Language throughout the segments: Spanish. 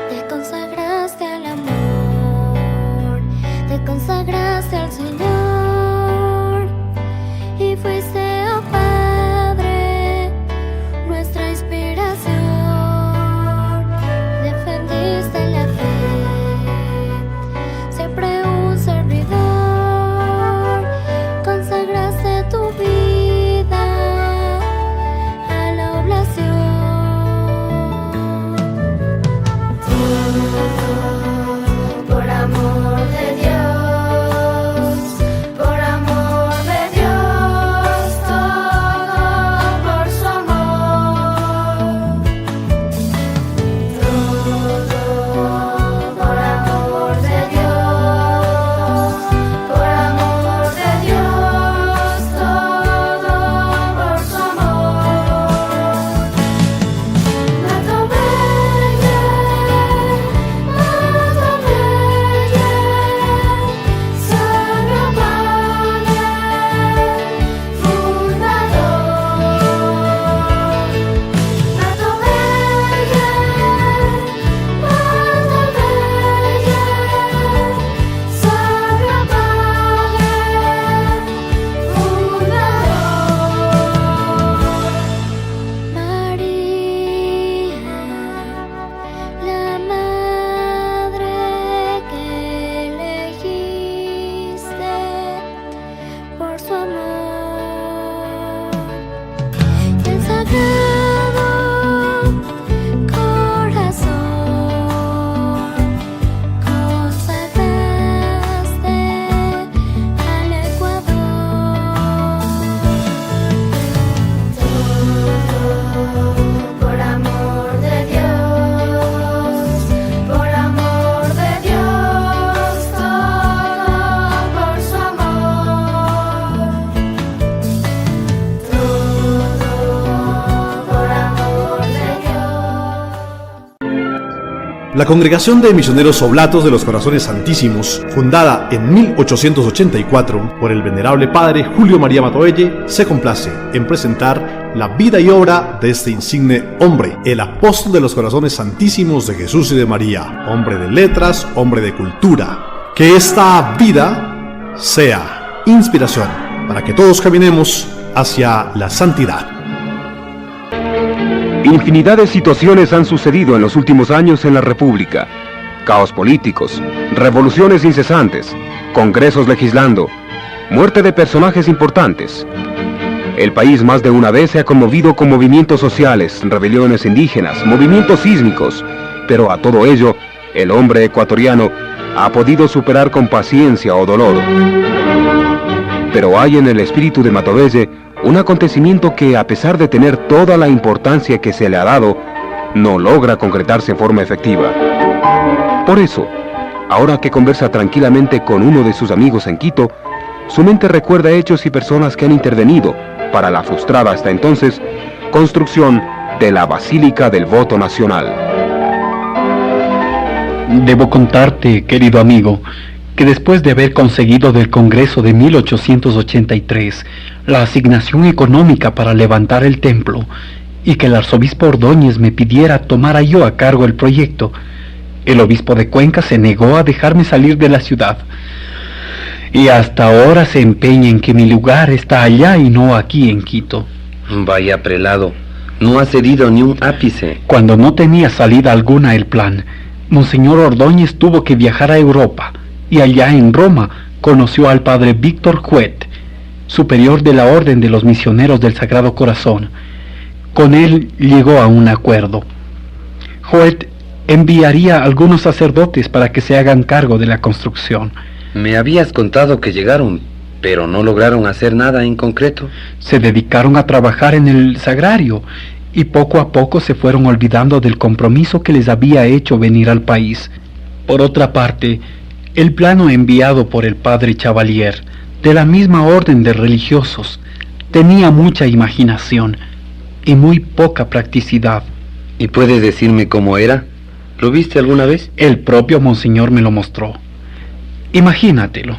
Te consagraste al amor, te consagraste al Señor y fuiste, oh Padre, nuestra inspiración. Defendiste la fe, siempre un servidor. Consagraste tu vida a la oblación. Por amor de Dios, por amor de Dios, todo por su amor. Todo por amor de Dios, por amor de Dios, todo por su amor. Mato bella, Sagra Padre, fundador. Mato bella, Sagra Padre, fundador. María, la madre que elegiste por su amor. El sagrado corazón consagraste al Ecuador. Todo por amor de Dios, por amor de Dios, todo por su amor. Todo por amor de Dios. La Congregación de Misioneros Oblatos de los Corazones Santísimos, fundada en 1884 por el venerable padre Julio María Matoelle, se complace en presentar la vida y obra de este insigne hombre, el apóstol de los Corazones Santísimos de Jesús y de María, hombre de letras, hombre de cultura. Que esta vida sea inspiración para que todos caminemos hacia la santidad. Infinidad de situaciones han sucedido en los últimos años en la República. Caos políticos, revoluciones incesantes, congresos legislando, muerte de personajes importantes. El país más de una vez se ha conmovido con movimientos sociales, rebeliones indígenas, movimientos sísmicos, pero a todo ello, el hombre ecuatoriano ha podido superar con paciencia o dolor. Pero hay en el espíritu de Matoelle un acontecimiento que, a pesar de tener toda la importancia que se le ha dado, no logra concretarse en forma efectiva. Por eso, ahora que conversa tranquilamente con uno de sus amigos en Quito, su mente recuerda hechos y personas que han intervenido para la frustrada hasta entonces construcción de la Basílica del Voto Nacional. Debo contarte, querido amigo, que después de haber conseguido del Congreso de 1883 la asignación económica para levantar el templo y que el arzobispo Ordóñez me pidiera tomara yo a cargo el proyecto, el obispo de Cuenca se negó a dejarme salir de la ciudad y hasta ahora se empeña en que mi lugar está allá y no aquí en Quito. Vaya prelado, no ha cedido ni un ápice. Cuando no tenía salida alguna el plan, Monseñor Ordóñez tuvo que viajar a Europa y allá en Roma conoció al padre Víctor Huet, superior de la Orden de los Misioneros del Sagrado Corazón. Con él llegó a un acuerdo. Huet enviaría a algunos sacerdotes para que se hagan cargo de la construcción. Me habías contado que llegaron, pero no lograron hacer nada en concreto. Se dedicaron a trabajar en el sagrario y poco a poco se fueron olvidando del compromiso que les había hecho venir al país. Por otra parte, el plano enviado por el padre Chavalier, de la misma orden de religiosos, tenía mucha imaginación y muy poca practicidad. ¿Y puedes decirme cómo era? ¿Lo viste alguna vez? El propio monseñor me lo mostró. Imagínatelo.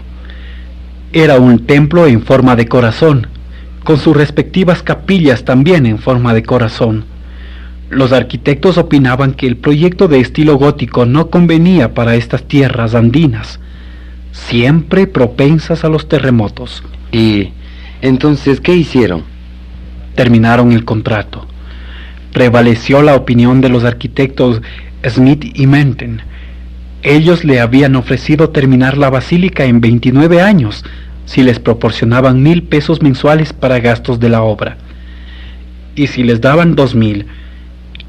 Era un templo en forma de corazón, con sus respectivas capillas también en forma de corazón. Los arquitectos opinaban que el proyecto de estilo gótico no convenía para estas tierras andinas, siempre propensas a los terremotos. ¿Y entonces qué hicieron? Terminaron el contrato. Prevaleció la opinión de los arquitectos Smith y Menten. Ellos le habían ofrecido terminar la basílica en 29 años, si les proporcionaban 1,000 pesos mensuales para gastos de la obra. Y si les daban 2,000,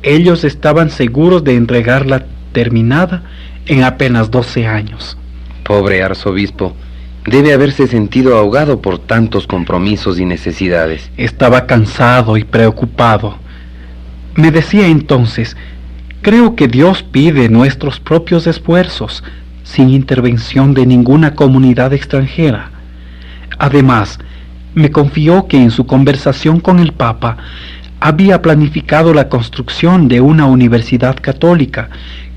ellos estaban seguros de entregarla terminada en apenas 12 años. Pobre arzobispo, debe haberse sentido ahogado por tantos compromisos y necesidades. Estaba cansado y preocupado. Me decía entonces: creo que Dios pide nuestros propios esfuerzos, sin intervención de ninguna comunidad extranjera. Además, me confió que en su conversación con el Papa había planificado la construcción de una universidad católica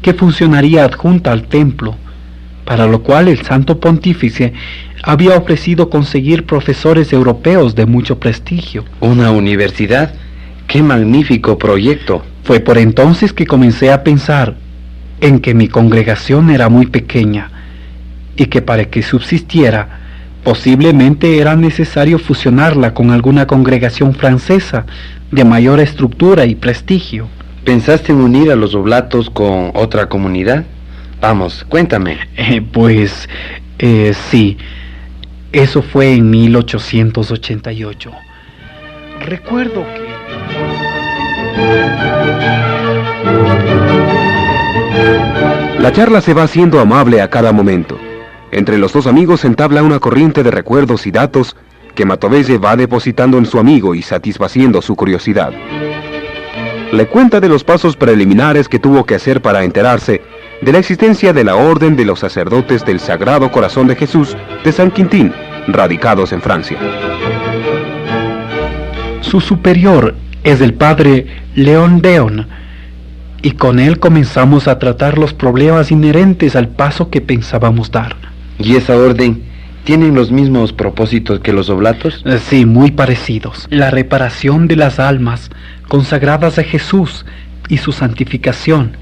que funcionaría adjunta al templo, para lo cual el Santo Pontífice había ofrecido conseguir profesores europeos de mucho prestigio. ¿Una universidad? ¡Qué magnífico proyecto! Fue por entonces que comencé a pensar en que mi congregación era muy pequeña y que para que subsistiera posiblemente era necesario fusionarla con alguna congregación francesa de mayor estructura y prestigio. ¿Pensaste en unir a los oblatos con otra comunidad? Vamos, cuéntame. Sí. Eso fue en 1888. Recuerdo que... La charla se va haciendo amable a cada momento. Entre los dos amigos se entabla una corriente de recuerdos y datos que Matovelle va depositando en su amigo y satisfaciendo su curiosidad. Le cuenta de los pasos preliminares que tuvo que hacer para enterarse de la existencia de la Orden de los Sacerdotes del Sagrado Corazón de Jesús de San Quintín, radicados en Francia. Su superior es el padre León Deon, y con él comenzamos a tratar los problemas inherentes al paso que pensábamos dar. ¿Y esa orden tienen los mismos propósitos que los oblatos? Sí, muy parecidos. La reparación de las almas consagradas a Jesús y su santificación,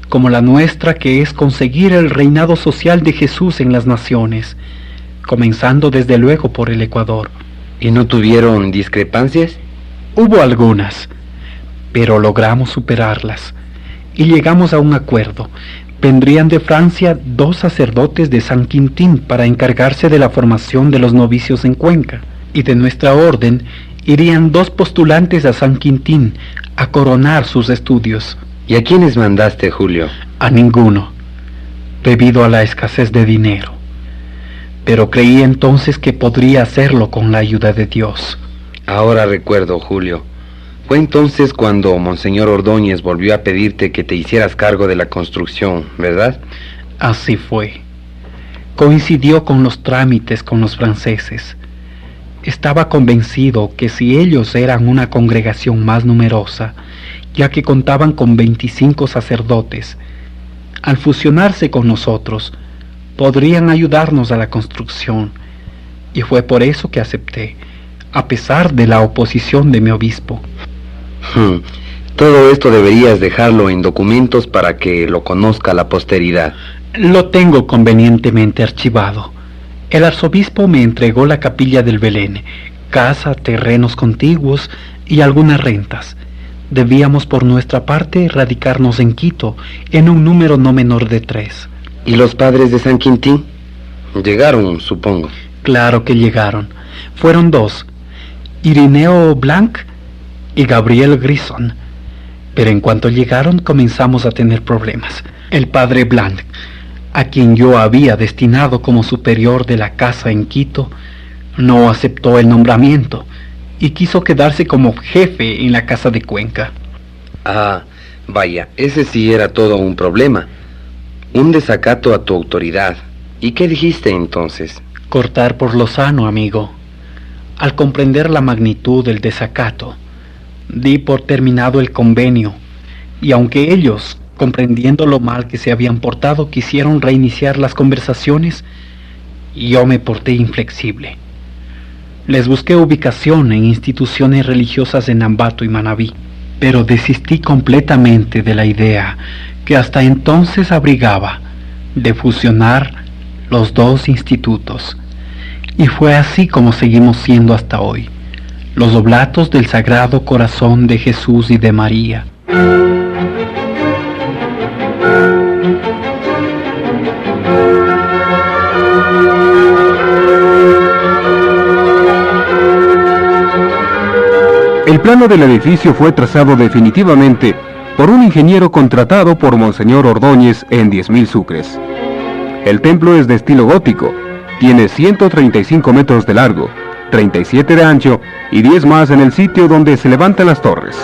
como la nuestra, que es conseguir el reinado social de Jesús en las naciones, comenzando desde luego por el Ecuador. ¿Y no tuvieron discrepancias? Hubo algunas, pero logramos superarlas y llegamos a un acuerdo. Vendrían de Francia 2 sacerdotes de San Quintín para encargarse de la formación de los novicios en Cuenca, y de nuestra orden irían 2 postulantes a San Quintín a coronar sus estudios. ¿Y a quiénes mandaste, Julio? A ninguno, debido a la escasez de dinero. Pero creí entonces que podría hacerlo con la ayuda de Dios. Ahora recuerdo, Julio. Fue entonces cuando Monseñor Ordóñez volvió a pedirte que te hicieras cargo de la construcción, ¿verdad? Así fue. Coincidió con los trámites con los franceses. Estaba convencido que si ellos eran una congregación más numerosa, ya que contaban con 25 sacerdotes, al fusionarse con nosotros, podrían ayudarnos a la construcción, y fue por eso que acepté, a pesar de la oposición de mi obispo. Todo esto deberías dejarlo en documentos para que lo conozca la posteridad. Lo tengo convenientemente archivado. El arzobispo me entregó la capilla del Belén, casa, terrenos contiguos y algunas rentas. Debíamos por nuestra parte radicarnos en Quito, en un número no menor de 3. ¿Y los padres de San Quintín? Llegaron, supongo. Claro que llegaron. Fueron 2, Irineo Blanc y Gabriel Grison. Pero en cuanto llegaron comenzamos a tener problemas. El padre Blanc, a quien yo había destinado como superior de la casa en Quito, no aceptó el nombramiento y quiso quedarse como jefe en la casa de Cuenca. Ah, vaya, ese sí era todo un problema. Un desacato a tu autoridad. ¿Y qué dijiste entonces? Cortar por lo sano, amigo. Al comprender la magnitud del desacato, di por terminado el convenio, y aunque ellos, comprendiendo lo mal que se habían portado, quisieron reiniciar las conversaciones, yo me porté inflexible. Les busqué ubicación en instituciones religiosas en Ambato y Manabí, pero desistí completamente de la idea que hasta entonces abrigaba de fusionar los dos institutos. Y fue así como seguimos siendo hasta hoy, los Oblatos del Sagrado Corazón de Jesús y de María. El plano del edificio fue trazado definitivamente por un ingeniero contratado por Monseñor Ordóñez en 10,000 sucres. El templo es de estilo gótico, tiene 135 metros de largo, 37 de ancho y 10 más en el sitio donde se levantan las torres.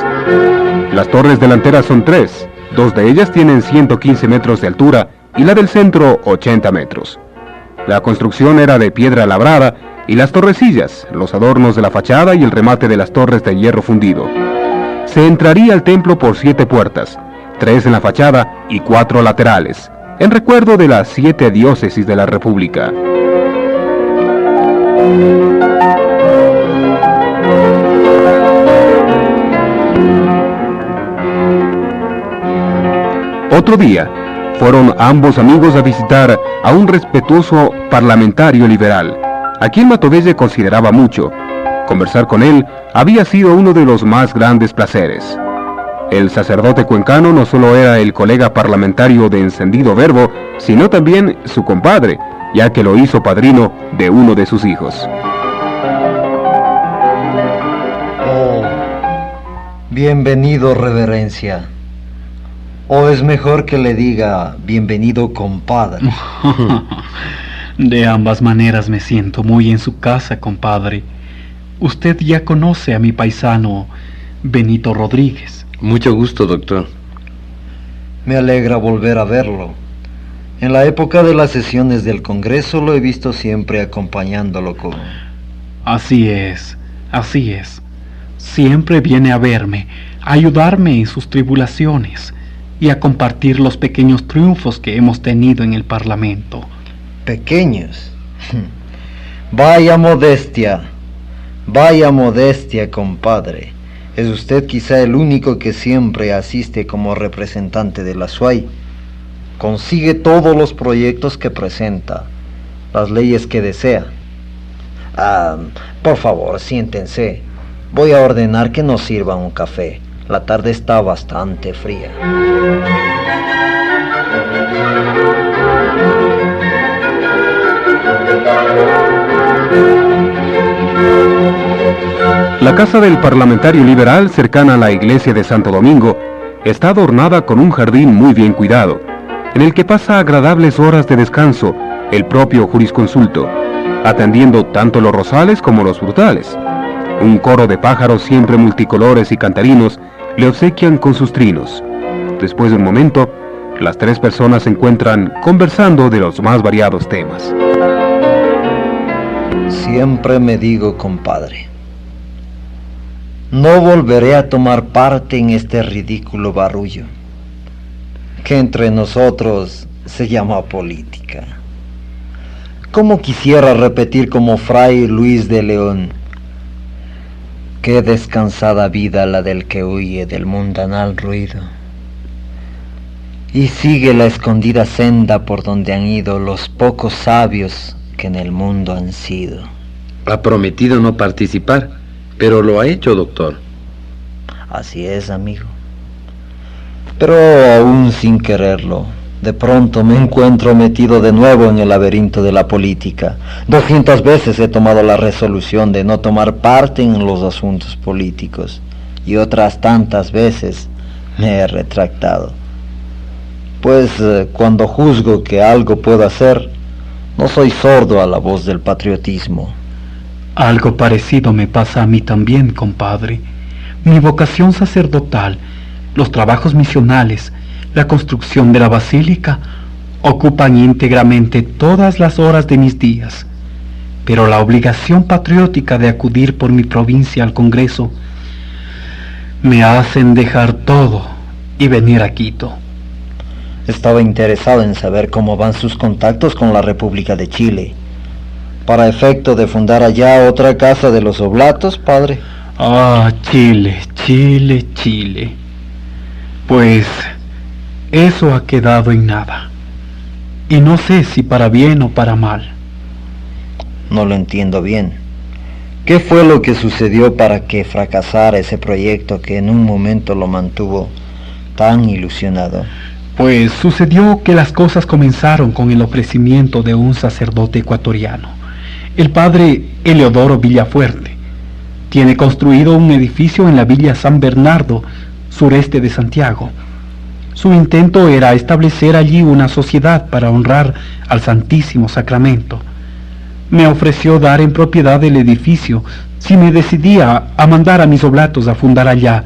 Las torres delanteras son 3, 2 de ellas tienen 115 metros de altura y la del centro 80 metros. La construcción era de piedra labrada y las torrecillas, los adornos de la fachada y el remate de las torres de hierro fundido. Se entraría al templo por 7 puertas, 3 en la fachada y 4 laterales, en recuerdo de las 7 diócesis de la República. Otro día, fueron ambos amigos a visitar a un respetuoso parlamentario liberal, a quien Matovelle consideraba mucho. Conversar con él había sido uno de los más grandes placeres. El sacerdote cuencano no solo era el colega parlamentario de encendido verbo, sino también su compadre, ya que lo hizo padrino de uno de sus hijos. Oh, bienvenido, reverencia. ¿O es mejor que le diga bienvenido, compadre? De ambas maneras me siento muy en su casa, compadre. Usted ya conoce a mi paisano Benito Rodríguez. Mucho gusto, doctor. Me alegra volver a verlo. En la época de las sesiones del Congreso lo he visto siempre acompañándolo con... Así es, así es. Siempre viene a verme, a ayudarme en sus tribulaciones y a compartir los pequeños triunfos que hemos tenido en el Parlamento. Pequeños. Vaya modestia, compadre. Es usted quizá el único que siempre asiste como representante de la SUAY. Consigue todos los proyectos que presenta, las leyes que desea. Por favor, siéntense. Voy a ordenar que nos sirvan un café. La tarde está bastante fría. La casa del parlamentario liberal, cercana a la iglesia de Santo Domingo, está adornada con un jardín muy bien cuidado, en el que pasa agradables horas de descanso el propio jurisconsulto, atendiendo tanto los rosales como los frutales. Un coro de pájaros siempre multicolores y cantarinos le obsequian con sus trinos. Después de un momento, las 3 personas se encuentran conversando de los más variados temas. Siempre me digo, compadre, no volveré a tomar parte en este ridículo barullo, que entre nosotros se llama política. ¿Cómo quisiera repetir como Fray Luis de León? Qué descansada vida la del que huye del mundanal ruido y sigue la escondida senda por donde han ido los pocos sabios que en el mundo han sido. Ha prometido no participar, pero lo ha hecho, doctor. Así es, amigo. Pero aún sin quererlo, de pronto me encuentro metido de nuevo en el laberinto de la política. 200 veces he tomado la resolución de no tomar parte en los asuntos políticos y otras tantas veces me he retractado. Pues cuando juzgo que algo puedo hacer, no soy sordo a la voz del patriotismo. Algo parecido me pasa a mí también, compadre. Mi vocación sacerdotal, los trabajos misionales, la construcción de la basílica, ocupan íntegramente todas las horas de mis días. Pero la obligación patriótica de acudir por mi provincia al Congreso me hacen dejar todo y venir a Quito. Estaba interesado en saber cómo van sus contactos con la República de Chile. para efecto de fundar allá otra casa de los Oblatos, padre. Ah, Chile, Chile, Chile. Pues eso ha quedado en nada. Y no sé si para bien o para mal. No lo entiendo bien. ¿Qué fue lo que sucedió para que fracasara ese proyecto que en un momento lo mantuvo tan ilusionado? Pues sucedió que las cosas comenzaron con el ofrecimiento de un sacerdote ecuatoriano, el padre Eleodoro Villafuerte. Tiene construido un edificio en la Villa San Bernardo, sureste de Santiago. Su intento era establecer allí una sociedad para honrar al Santísimo Sacramento. Me ofreció dar en propiedad el edificio si me decidía a mandar a mis oblatos a fundar allá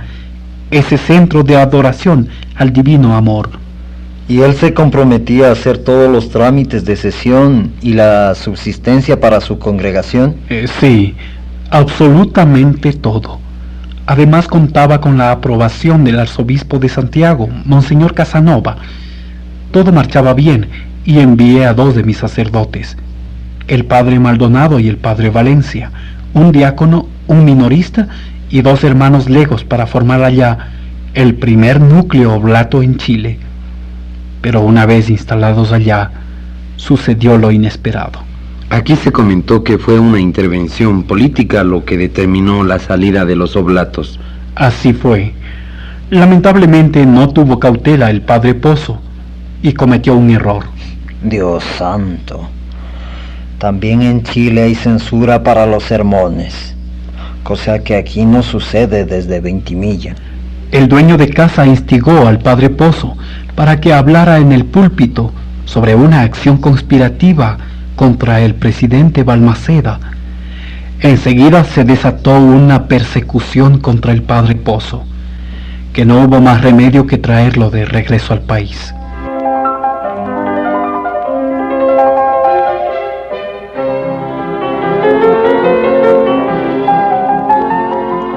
ese centro de adoración al Divino Amor. ¿Y él se comprometía a hacer todos los trámites de cesión y la subsistencia para su congregación? Sí, absolutamente todo. Además contaba con la aprobación del arzobispo de Santiago, Monseñor Casanova. Todo marchaba bien y envié a 2 de mis sacerdotes, el padre Maldonado y el padre Valencia, un diácono, un minorista y 2 hermanos legos para formar allá el primer núcleo oblato en Chile. Pero una vez instalados allá, sucedió lo inesperado. Aquí se comentó que fue una intervención política lo que determinó la salida de los oblatos. Así fue. Lamentablemente no tuvo cautela el padre Pozo y cometió un error. Dios santo. También en Chile hay censura para los sermones, cosa que aquí no sucede desde Ventimilla. El dueño de casa instigó al padre Pozo para que hablara en el púlpito sobre una acción conspirativa contra el presidente Balmaceda. Enseguida se desató una persecución contra el padre Pozo, que no hubo más remedio que traerlo de regreso al país.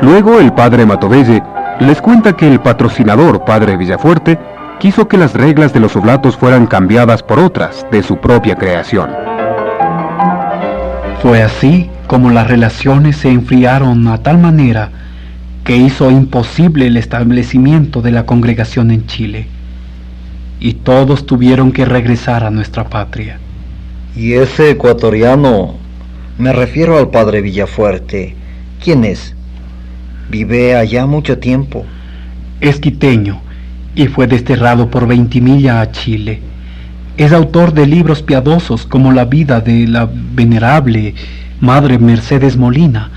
Luego el padre Matovelle les cuenta que el patrocinador, padre Villafuerte, quiso que las reglas de los oblatos fueran cambiadas por otras de su propia creación. Fue así como las relaciones se enfriaron a tal manera que hizo imposible el establecimiento de la congregación en Chile, y todos tuvieron que regresar a nuestra patria. Y ese ecuatoriano, me refiero al padre Villafuerte, ¿quién es? ¿Vive allá mucho tiempo? Es quiteño y fue desterrado por Ventimilla a Chile. Es autor de libros piadosos como La vida de la venerable Madre Mercedes Molina,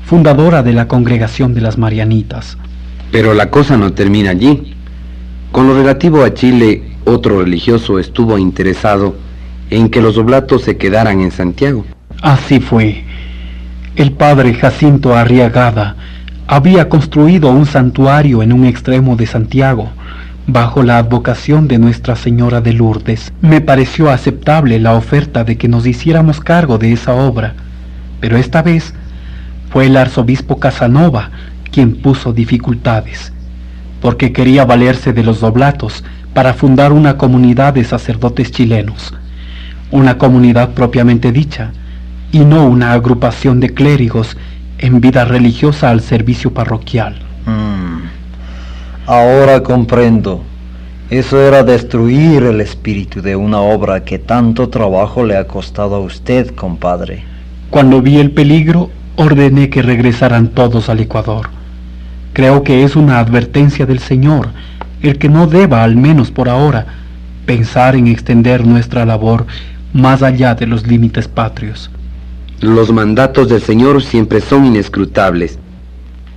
fundadora de la Congregación de las Marianitas. Pero la cosa no termina allí. Con lo relativo a Chile, otro religioso estuvo interesado en que los oblatos se quedaran en Santiago. Así fue. El padre Jacinto Arriagada había construido un santuario en un extremo de Santiago, bajo la advocación de Nuestra Señora de Lourdes. Me pareció aceptable la oferta de que nos hiciéramos cargo de esa obra, pero esta vez fue el arzobispo Casanova quien puso dificultades, porque quería valerse de los oblatos para fundar una comunidad de sacerdotes chilenos, una comunidad propiamente dicha, y no una agrupación de clérigos en vida religiosa al servicio parroquial. Ahora comprendo. Eso era destruir el espíritu de una obra que tanto trabajo le ha costado a usted, compadre. Cuando vi el peligro, ordené que regresaran todos al Ecuador. Creo que es una advertencia del Señor, el que no deba, al menos por ahora, pensar en extender nuestra labor más allá de los límites patrios. Los mandatos del Señor siempre son inescrutables.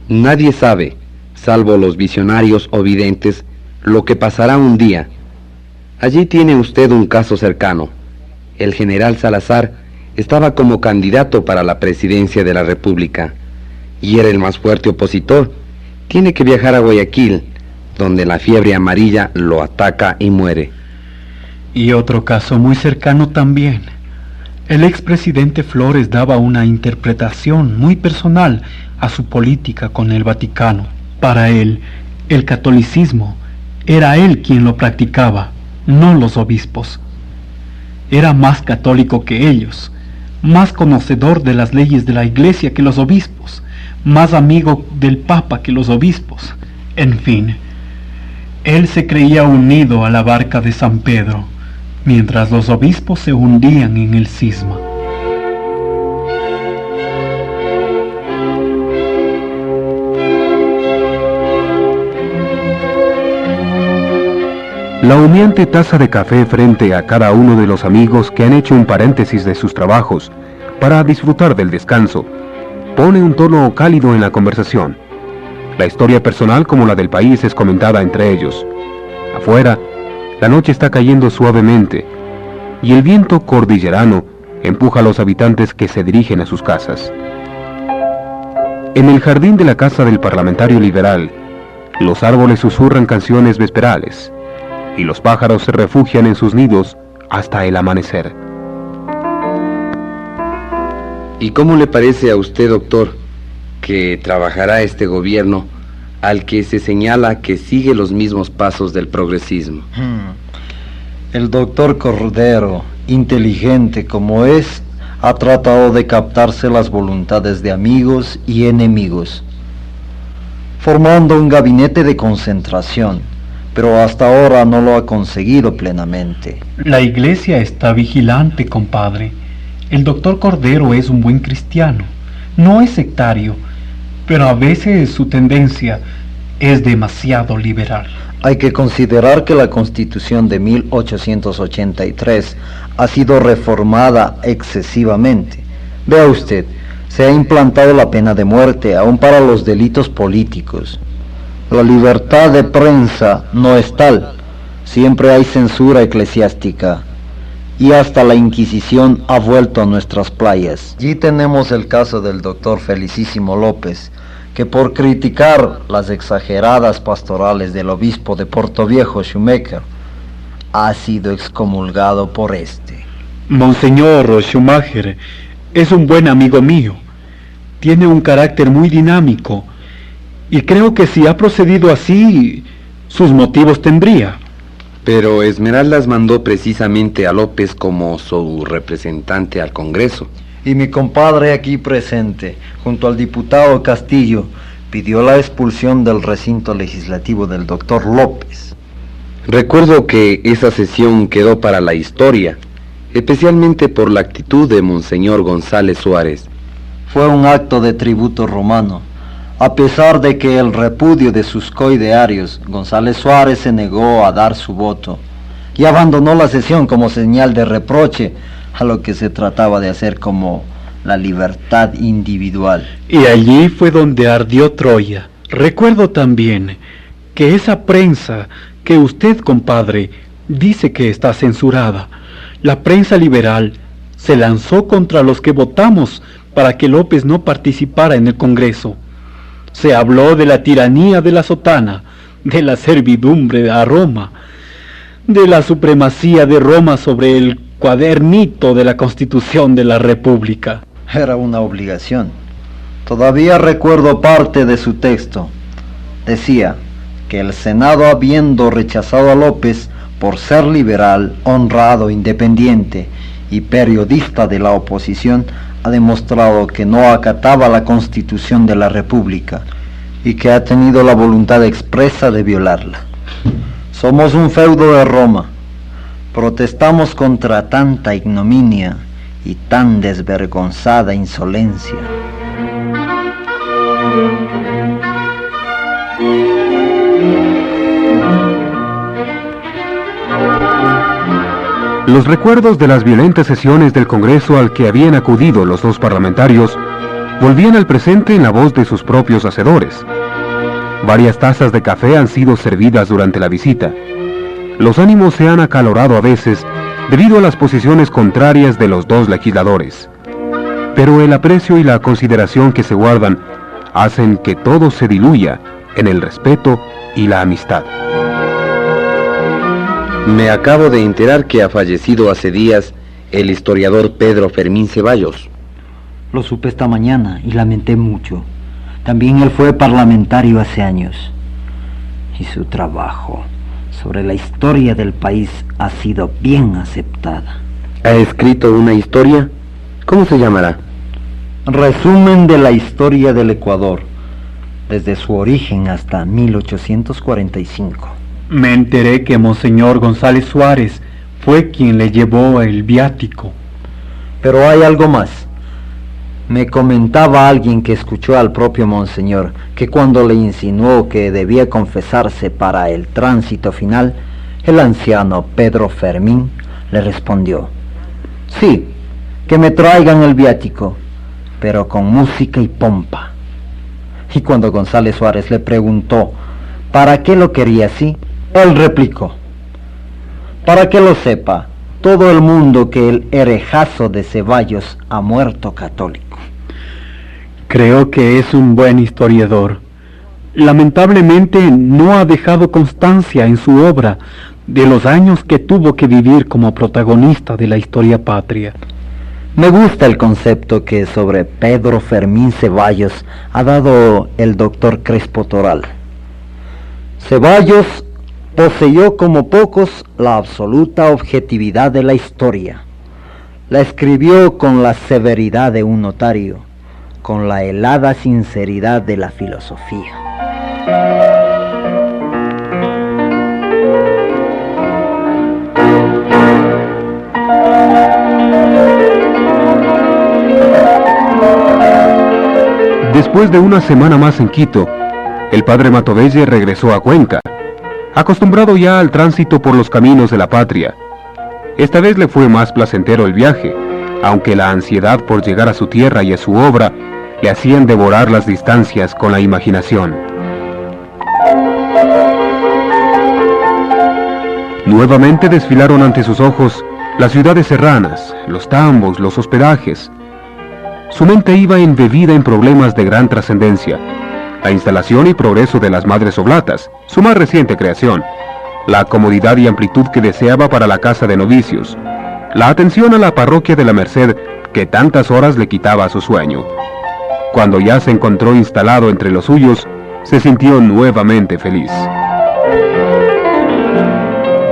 Nadie sabe, salvo los visionarios o videntes, lo que pasará un día. Allí tiene usted un caso cercano. El general Salazar estaba como candidato para la presidencia de la República y era el más fuerte opositor. Tiene que viajar a Guayaquil, donde la fiebre amarilla lo ataca y muere. Y otro caso muy cercano también. El expresidente Flores daba una interpretación muy personal a su política con el Vaticano. Para él, el catolicismo era él quien lo practicaba, no los obispos. Era más católico que ellos, más conocedor de las leyes de la Iglesia que los obispos, más amigo del Papa que los obispos. En fin, él se creía unido a la barca de San Pedro, mientras los obispos se hundían en el cisma. La humeante taza de café frente a cada uno de los amigos que han hecho un paréntesis de sus trabajos para disfrutar del descanso, pone un tono cálido en la conversación. La historia personal como la del país es comentada entre ellos. Afuera, la noche está cayendo suavemente y el viento cordillerano empuja a los habitantes que se dirigen a sus casas. En el jardín de la casa del parlamentario liberal, los árboles susurran canciones vesperales y los pájaros se refugian en sus nidos hasta el amanecer. ¿Y cómo le parece a usted, doctor, que trabajará este gobierno al que se señala que sigue los mismos pasos del progresismo? El doctor Cordero, inteligente como es, ha tratado de captarse las voluntades de amigos y enemigos, formando un gabinete de concentración, pero hasta ahora no lo ha conseguido plenamente. La Iglesia está vigilante, compadre. El doctor Cordero es un buen cristiano, no es sectario, pero a veces su tendencia es demasiado liberal. Hay que considerar que la Constitución de 1883 ha sido reformada excesivamente. Vea usted, se ha implantado la pena de muerte aún para los delitos políticos. La libertad de prensa no es tal, siempre hay censura eclesiástica. Y hasta la Inquisición ha vuelto a nuestras playas. Allí tenemos el caso del doctor Felicísimo López, que por criticar las exageradas pastorales del obispo de Portoviejo, Schumacher, ha sido excomulgado por este. Monseñor Schumacher es un buen amigo mío. Tiene un carácter muy dinámico y creo que si ha procedido así, sus motivos tendría. Pero Esmeraldas mandó precisamente a López como su representante al Congreso. Y mi compadre aquí presente, junto al diputado Castillo, pidió la expulsión del recinto legislativo del doctor López. Recuerdo que esa sesión quedó para la historia, especialmente por la actitud de Monseñor González Suárez. Fue un acto de tributo romano. A pesar de que el repudio de sus coidearios, González Suárez se negó a dar su voto y abandonó la sesión como señal de reproche a lo que se trataba de hacer como la libertad individual. Y allí fue donde ardió Troya. Recuerdo también que esa prensa que usted, compadre, dice que está censurada, la prensa liberal, se lanzó contra los que votamos para que López no participara en el Congreso. Se habló de la tiranía de la sotana, de la servidumbre a Roma, de la supremacía de Roma sobre el cuadernito de la Constitución de la República. Era una obligación. Todavía recuerdo parte de su texto. Decía que el Senado, habiendo rechazado a López por ser liberal, honrado, independiente y periodista de la oposición, ha demostrado que no acataba la Constitución de la República y que ha tenido la voluntad expresa de violarla. Somos un feudo de Roma. Protestamos contra tanta ignominia y tan desvergonzada insolencia. Los recuerdos de las violentas sesiones del Congreso al que habían acudido los dos parlamentarios volvían al presente en la voz de sus propios hacedores. Varias tazas de café han sido servidas durante la visita. Los ánimos se han acalorado a veces debido a las posiciones contrarias de los dos legisladores. Pero el aprecio y la consideración que se guardan hacen que todo se diluya en el respeto y la amistad. Me acabo de enterar que ha fallecido hace días el historiador Pedro Fermín Ceballos. Lo supe esta mañana y lamenté mucho. También él fue parlamentario hace años. Y su trabajo sobre la historia del país ha sido bien aceptada. ¿Ha escrito una historia? ¿Cómo se llamará? Resumen de la historia del Ecuador, desde su origen hasta 1845. Me enteré que Monseñor González Suárez fue quien le llevó el viático. Pero hay algo más. Me comentaba alguien que escuchó al propio Monseñor que cuando le insinuó que debía confesarse para el tránsito final, el anciano Pedro Fermín le respondió: sí, que me traigan el viático, pero con música y pompa. Y cuando González Suárez le preguntó ¿para qué lo quería así?, él replicó: para que lo sepa todo el mundo que el herejazo de Ceballos ha muerto católico. Creo que es un buen historiador. Lamentablemente no ha dejado constancia en su obra de los años que tuvo que vivir como protagonista de la historia patria. Me gusta el concepto que sobre Pedro Fermín Ceballos ha dado el doctor Crespo Toral. Ceballos poseyó como pocos la absoluta objetividad de la historia. La escribió con la severidad de un notario, con la helada sinceridad de la filosofía. Después de una semana más en Quito, el padre Matovelle regresó a Cuenca, acostumbrado ya al tránsito por los caminos de la patria. Esta vez le fue más placentero el viaje, aunque la ansiedad por llegar a su tierra y a su obra le hacían devorar las distancias con la imaginación. Nuevamente desfilaron ante sus ojos las ciudades serranas, los tambos, los hospedajes. Su mente iba embebida en problemas de gran trascendencia: la instalación y progreso de las Madres Oblatas, su más reciente creación, la comodidad y amplitud que deseaba para la casa de novicios, la atención a la parroquia de la Merced que tantas horas le quitaba a su sueño. Cuando ya se encontró instalado entre los suyos, se sintió nuevamente feliz.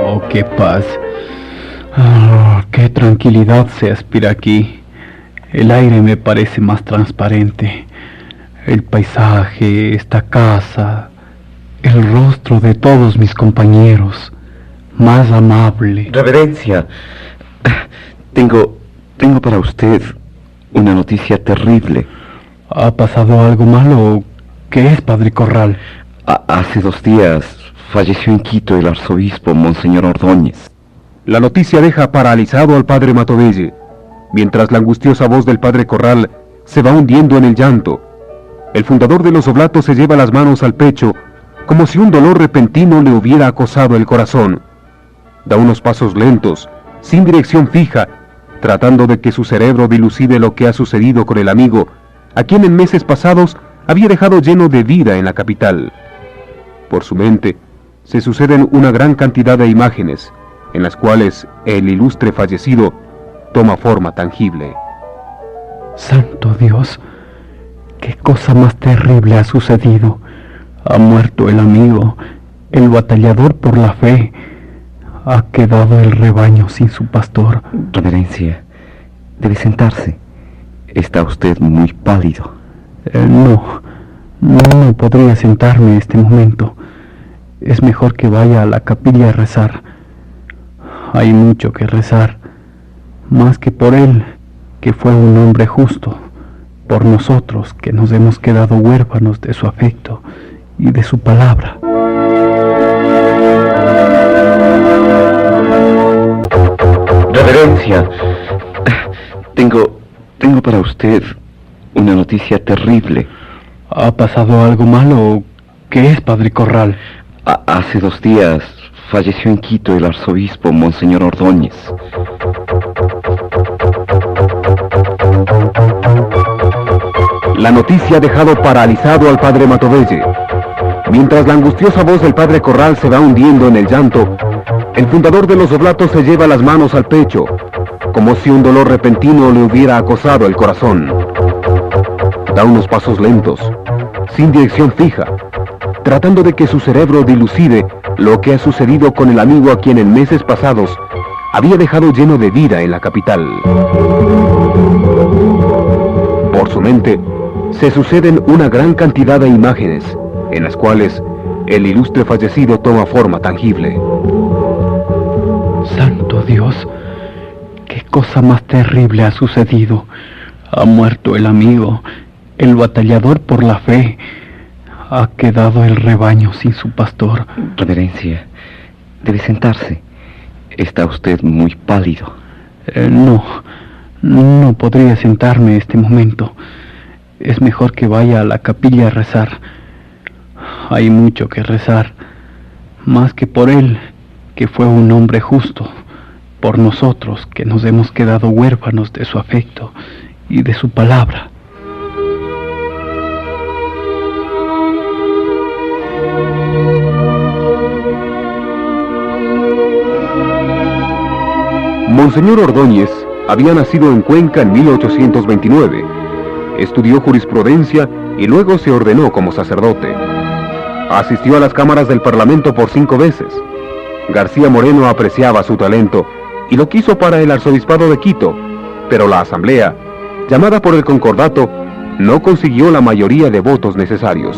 Oh, qué paz. Qué tranquilidad se aspira aquí. El aire me parece más transparente. El paisaje, esta casa, el rostro de todos mis compañeros, más amable. Reverencia, tengo para usted una noticia terrible. ¿Ha pasado algo malo? ¿Qué es, padre Corral? Hace 2 días falleció en Quito el arzobispo Monseñor Ordóñez. La noticia deja paralizado al padre Matovelle, mientras la angustiosa voz del padre Corral se va hundiendo en el llanto. El fundador de los Oblatos se lleva las manos al pecho, como si un dolor repentino le hubiera acosado el corazón. Da unos pasos lentos, sin dirección fija, tratando de que su cerebro dilucide lo que ha sucedido con el amigo, a quien en meses pasados había dejado lleno de vida en la capital. Por su mente se suceden una gran cantidad de imágenes, en las cuales el ilustre fallecido toma forma tangible. Santo Dios, qué cosa más terrible ha sucedido. Ha muerto el amigo, el batallador por la fe. Ha quedado el rebaño sin su pastor. Reverencia, debe sentarse. Está usted muy pálido. No podría sentarme en este momento. Es mejor que vaya a la capilla a rezar. Hay mucho que rezar, más que por él, que fue un hombre justo, por nosotros, que nos hemos quedado huérfanos de su afecto y de su palabra. Reverencia, tengo para usted una noticia terrible. ¿Ha pasado algo malo? ¿Qué es, padre Corral? Hace 2 días falleció en Quito el arzobispo Monseñor Ordóñez. La noticia ha dejado paralizado al padre Matovelle. Mientras la angustiosa voz del padre Corral se va hundiendo en el llanto, el fundador de los Oblatos se lleva las manos al pecho, como si un dolor repentino le hubiera acosado el corazón. Da unos pasos lentos, sin dirección fija, tratando de que su cerebro dilucide lo que ha sucedido con el amigo a quien en meses pasados había dejado lleno de vida en la capital. Por su mente se suceden una gran cantidad de imágenes en las cuales el ilustre fallecido toma forma tangible. Santo Dios, qué cosa más terrible ha sucedido. Ha muerto el amigo, el batallador por la fe. Ha quedado el rebaño sin su pastor. Reverencia, debe sentarse. Está usted muy pálido. No podría sentarme en este momento. Es mejor que vaya a la capilla a rezar. Hay mucho que rezar, más que por él, que fue un hombre justo, por nosotros, que nos hemos quedado huérfanos de su afecto y de su palabra. Monseñor Ordóñez había nacido en Cuenca en 1829. Estudió jurisprudencia y luego se ordenó como sacerdote. Asistió a las cámaras del Parlamento por 5 veces. García Moreno apreciaba su talento y lo quiso para el arzobispado de Quito, pero la asamblea, llamada por el concordato, no consiguió la mayoría de votos necesarios.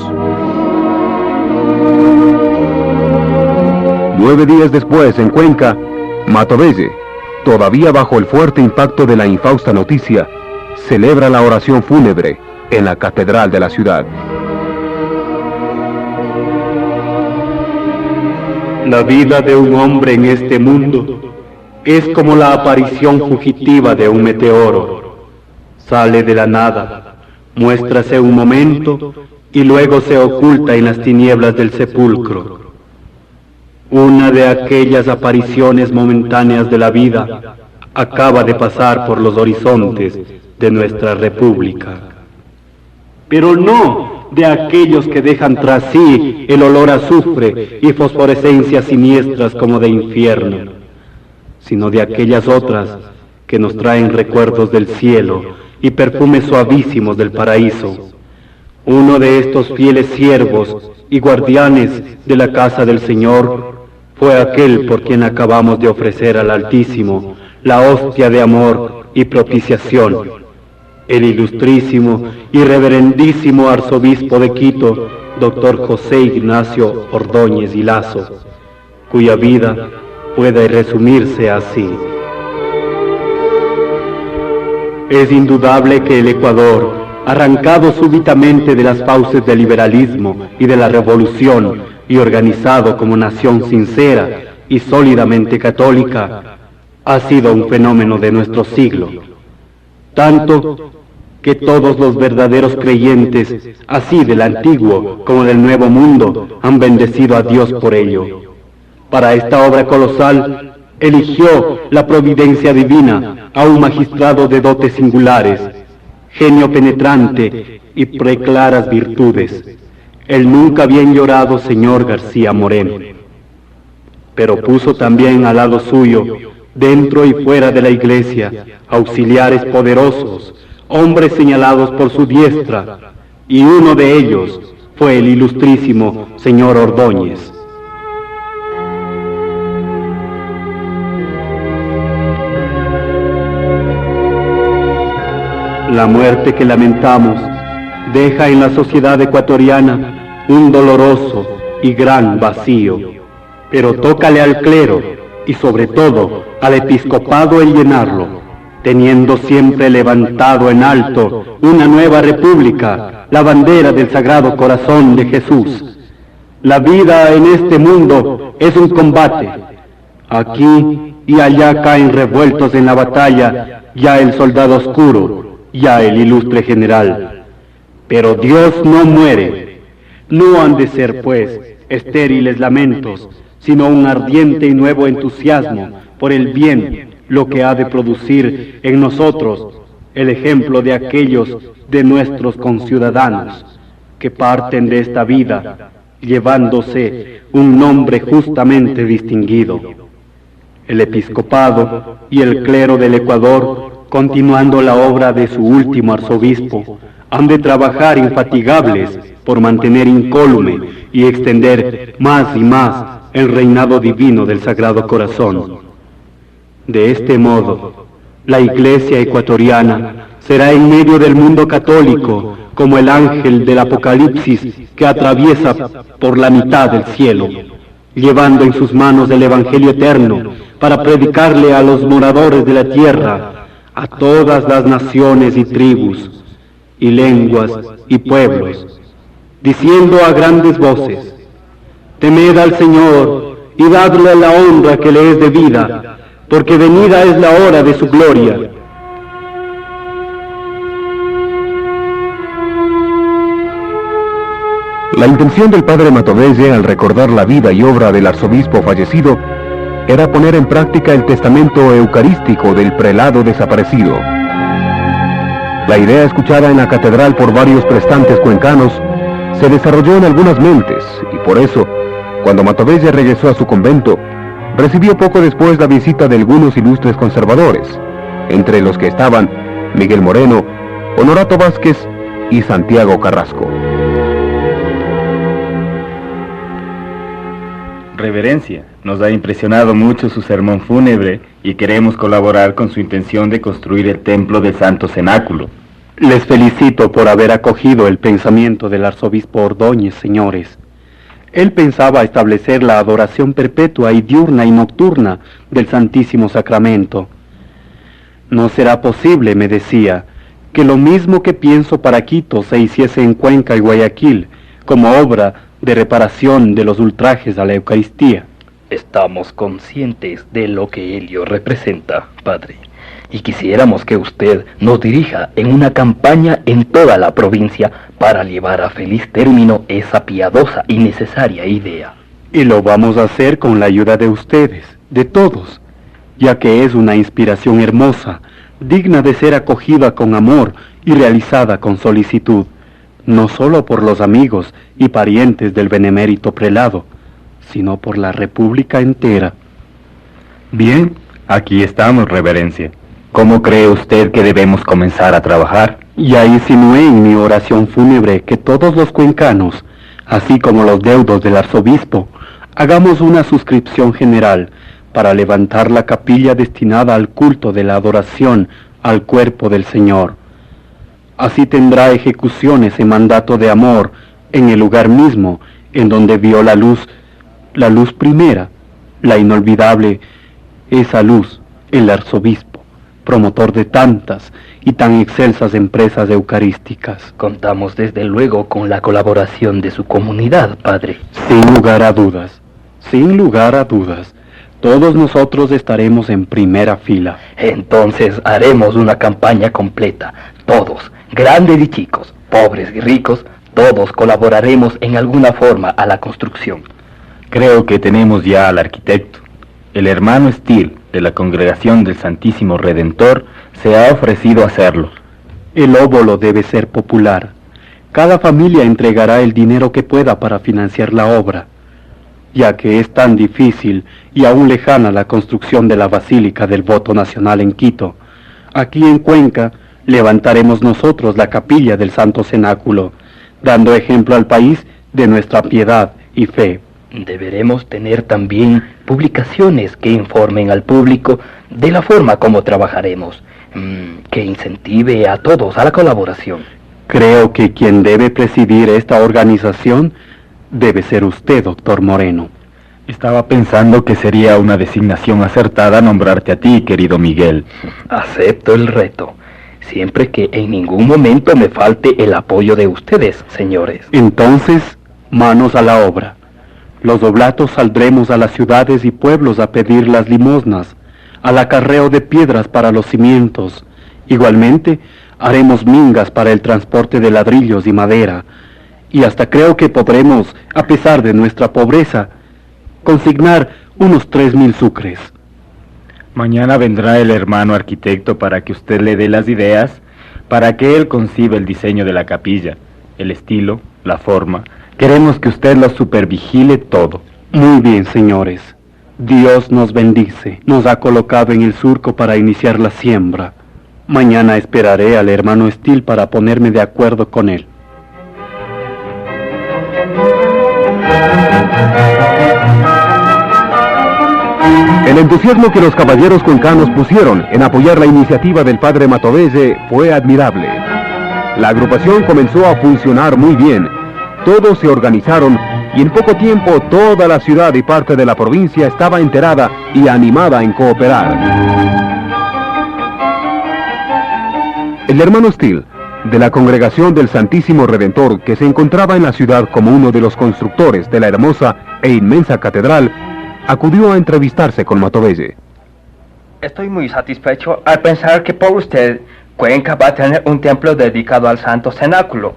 9 días después, en Cuenca, Matovelle, todavía bajo el fuerte impacto de la infausta noticia, celebra la oración fúnebre en la catedral de la ciudad. La vida de un hombre en este mundo es como la aparición fugitiva de un meteoro. Sale de la nada, muéstrase un momento y luego se oculta en las tinieblas del sepulcro. Una de aquellas apariciones momentáneas de la vida acaba de pasar por los horizontes de nuestra república. Pero no de aquellos que dejan tras sí el olor a azufre y fosforescencias siniestras como de infierno, sino de aquellas otras que nos traen recuerdos del cielo y perfumes suavísimos del paraíso. Uno de estos fieles siervos y guardianes de la casa del Señor fue aquel por quien acabamos de ofrecer al Altísimo la hostia de amor y propiciación, el ilustrísimo y reverendísimo arzobispo de Quito, doctor José Ignacio Ordóñez y Lazo, cuya vida puede resumirse así. Es indudable que el Ecuador, arrancado súbitamente de las fauces del liberalismo y de la revolución y organizado como nación sincera y sólidamente católica, ha sido un fenómeno de nuestro siglo, tanto que todos los verdaderos creyentes, así del antiguo como del nuevo mundo, han bendecido a Dios por ello. Para esta obra colosal, eligió la providencia divina a un magistrado de dotes singulares, genio penetrante y preclaras virtudes, el nunca bien llorado señor García Moreno. Pero puso también al lado suyo, dentro y fuera de la iglesia, auxiliares poderosos, hombres señalados por su diestra, y uno de ellos fue el ilustrísimo señor Ordóñez. La muerte que lamentamos deja en la sociedad ecuatoriana un doloroso y gran vacío, pero tócale al clero y sobre todo al episcopado el llenarlo, teniendo siempre levantado en alto una nueva república, la bandera del Sagrado Corazón de Jesús. La vida en este mundo es un combate. Aquí y allá caen revueltos en la batalla ya el soldado oscuro, ya el ilustre general. Pero Dios no muere. No han de ser, pues, estériles lamentos, sino un ardiente y nuevo entusiasmo por el bien, lo que ha de producir en nosotros el ejemplo de aquellos de nuestros conciudadanos que parten de esta vida llevándose un nombre justamente distinguido. El episcopado y el clero del Ecuador, continuando la obra de su último arzobispo, han de trabajar infatigables por mantener incólume y extender más y más el reinado divino del Sagrado Corazón. De este modo, la Iglesia ecuatoriana será en medio del mundo católico como el ángel del Apocalipsis que atraviesa por la mitad del cielo, llevando en sus manos el Evangelio eterno para predicarle a los moradores de la tierra, a todas las naciones y tribus, y lenguas y pueblos, diciendo a grandes voces: temed al Señor y dadle la honra que le es debida, porque venida es la hora de su gloria. La intención del padre Matovelle al recordar la vida y obra del arzobispo fallecido era poner en práctica el testamento eucarístico del prelado desaparecido. La idea escuchada en la catedral por varios prestantes cuencanos se desarrolló en algunas mentes y por eso, cuando Matovelle regresó a su convento, recibió poco después la visita de algunos ilustres conservadores, entre los que estaban Miguel Moreno, Honorato Vázquez y Santiago Carrasco. Reverencia, nos ha impresionado mucho su sermón fúnebre y queremos colaborar con su intención de construir el templo del Santo Cenáculo. Les felicito por haber acogido el pensamiento del arzobispo Ordóñez, señores. Él pensaba establecer la adoración perpetua y diurna y nocturna del Santísimo Sacramento. No será posible, me decía, que lo mismo que pienso para Quito se hiciese en Cuenca y Guayaquil, como obra de reparación de los ultrajes a la Eucaristía. Estamos conscientes de lo que ello representa, padre, y quisiéramos que usted nos dirija en una campaña en toda la provincia para llevar a feliz término esa piadosa y necesaria idea. Y lo vamos a hacer con la ayuda de ustedes, de todos, ya que es una inspiración hermosa, digna de ser acogida con amor y realizada con solicitud, no solo por los amigos y parientes del benemérito prelado, sino por la República entera. Bien, aquí estamos, Reverencia. ¿Cómo cree usted que debemos comenzar a trabajar? Ya insinué en mi oración fúnebre que todos los cuencanos, así como los deudos del arzobispo, hagamos una suscripción general para levantar la capilla destinada al culto de la adoración al cuerpo del Señor. Así tendrá ejecuciones en mandato de amor en el lugar mismo en donde vio la luz primera, la inolvidable, esa luz, el arzobispo, promotor de tantas y tan excelsas empresas eucarísticas. Contamos desde luego con la colaboración de su comunidad, padre. Sin lugar a dudas, todos nosotros estaremos en primera fila. Entonces haremos una campaña completa, todos, grandes y chicos, pobres y ricos, todos colaboraremos en alguna forma a la construcción. Creo que tenemos ya al arquitecto. El hermano Steele, de la Congregación del Santísimo Redentor, se ha ofrecido a hacerlo. El óvulo debe ser popular. Cada familia entregará el dinero que pueda para financiar la obra, ya que es tan difícil y aún lejana la construcción de la Basílica del Voto Nacional en Quito. Aquí en Cuenca levantaremos nosotros la capilla del Santo Cenáculo, dando ejemplo al país de nuestra piedad y fe. Deberemos tener también publicaciones que informen al público de la forma como trabajaremos, que incentive a todos a la colaboración. Creo que quien debe presidir esta organización debe ser usted, doctor Moreno. Estaba pensando que sería una designación acertada nombrarte a ti, querido Miguel. Acepto el reto, siempre que en ningún momento me falte el apoyo de ustedes, señores. Entonces, manos a la obra. Los oblatos saldremos a las ciudades y pueblos a pedir las limosnas, al acarreo de piedras para los cimientos. Igualmente, haremos mingas para el transporte de ladrillos y madera, y hasta creo que podremos, a pesar de nuestra pobreza, consignar unos 3,000 sucres. Mañana vendrá el hermano arquitecto para que usted le dé las ideas, para que él conciba el diseño de la capilla, el estilo, la forma. Queremos que usted lo supervigile todo. Muy bien, señores. Dios nos bendice. Nos ha colocado en el surco para iniciar la siembra. Mañana esperaré al hermano Steele para ponerme de acuerdo con él. El entusiasmo que los caballeros cuencanos pusieron en apoyar la iniciativa del padre Matovelle fue admirable. La agrupación comenzó a funcionar muy bien. Todos se organizaron y en poco tiempo toda la ciudad y parte de la provincia estaba enterada y animada en cooperar. El hermano Steele, de la Congregación del Santísimo Redentor, que se encontraba en la ciudad como uno de los constructores de la hermosa e inmensa catedral, acudió a entrevistarse con Matovelle. Estoy muy satisfecho al pensar que por usted, Cuenca va a tener un templo dedicado al Santo Cenáculo,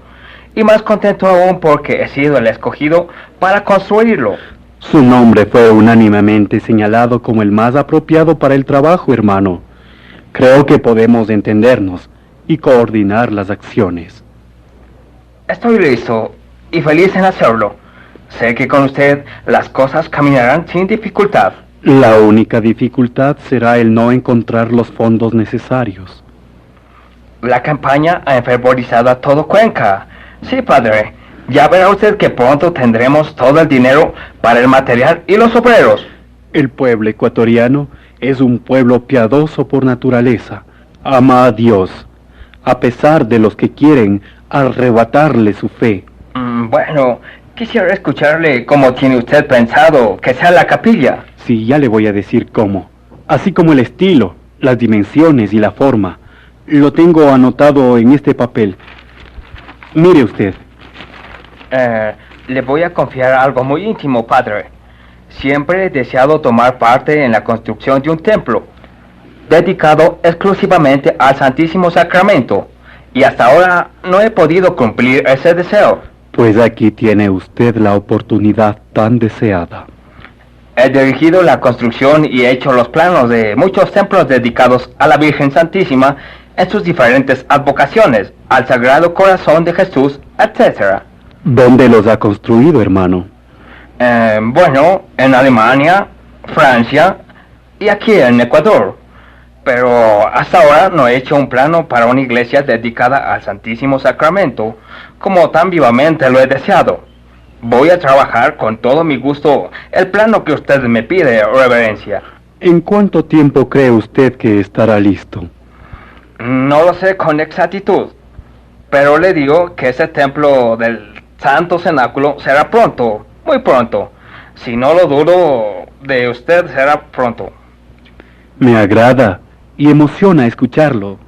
y más contento aún porque he sido el escogido para construirlo. Su nombre fue unánimemente señalado como el más apropiado para el trabajo, hermano. Creo que podemos entendernos y coordinar las acciones. Estoy listo y feliz en hacerlo. Sé que con usted las cosas caminarán sin dificultad. La única dificultad será el no encontrar los fondos necesarios. La campaña ha enfervorizado a todo Cuenca. Sí, padre. Ya verá usted que pronto tendremos todo el dinero para el material y los obreros. El pueblo ecuatoriano es un pueblo piadoso por naturaleza. Ama a Dios, a pesar de los que quieren arrebatarle su fe. Bueno, quisiera escucharle cómo tiene usted pensado que sea la capilla. Sí, ya le voy a decir cómo. Así como el estilo, las dimensiones y la forma. Lo tengo anotado en este papel. Mire usted. Le voy a confiar algo muy íntimo, padre. Siempre he deseado tomar parte en la construcción de un templo, dedicado exclusivamente al Santísimo Sacramento, y hasta ahora no he podido cumplir ese deseo. Pues aquí tiene usted la oportunidad tan deseada. He dirigido la construcción y he hecho los planos de muchos templos dedicados a la Virgen Santísima en sus diferentes advocaciones, al Sagrado Corazón de Jesús, etc. ¿Dónde los ha construido, hermano? Bueno, en Alemania, Francia y aquí en Ecuador. Pero hasta ahora no he hecho un plano para una iglesia dedicada al Santísimo Sacramento, como tan vivamente lo he deseado. Voy a trabajar con todo mi gusto el plano que usted me pide, reverencia. ¿En cuánto tiempo cree usted que estará listo? No lo sé con exactitud, pero le digo que ese templo del Santo Cenáculo será pronto, muy pronto. Si no lo dudo de usted, será pronto. Me agrada y emociona escucharlo.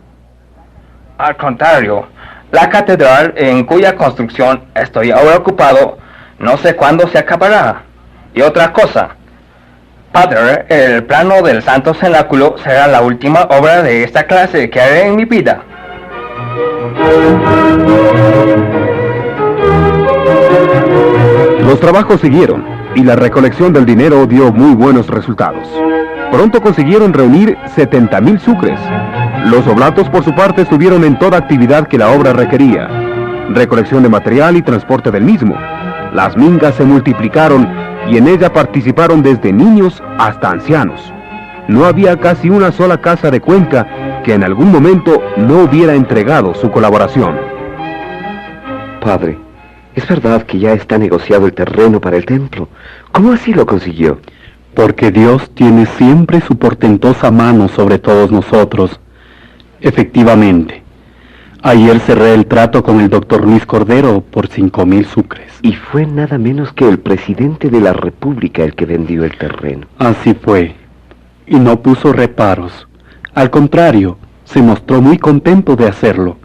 Al contrario, la catedral en cuya construcción estoy ahora ocupado, no sé cuándo se acabará. Y otra cosa, padre, el plano del Santo Cenáculo será la última obra de esta clase que haré en mi vida. Los trabajos siguieron y la recolección del dinero dio muy buenos resultados. Pronto consiguieron reunir 70,000 sucres. Los oblatos por su parte estuvieron en toda actividad que la obra requería. Recolección de material y transporte del mismo. Las mingas se multiplicaron y en ella participaron desde niños hasta ancianos. No había casi una sola casa de Cuenca que en algún momento no hubiera entregado su colaboración. Padre, ¿es verdad que ya está negociado el terreno para el templo? ¿Cómo así lo consiguió? Porque Dios tiene siempre su portentosa mano sobre todos nosotros. Efectivamente, ayer cerré el trato con el doctor Luis Cordero por 5,000 sucres. Y fue nada menos que el presidente de la República el que vendió el terreno. Así fue, y no puso reparos. Al contrario, se mostró muy contento de hacerlo.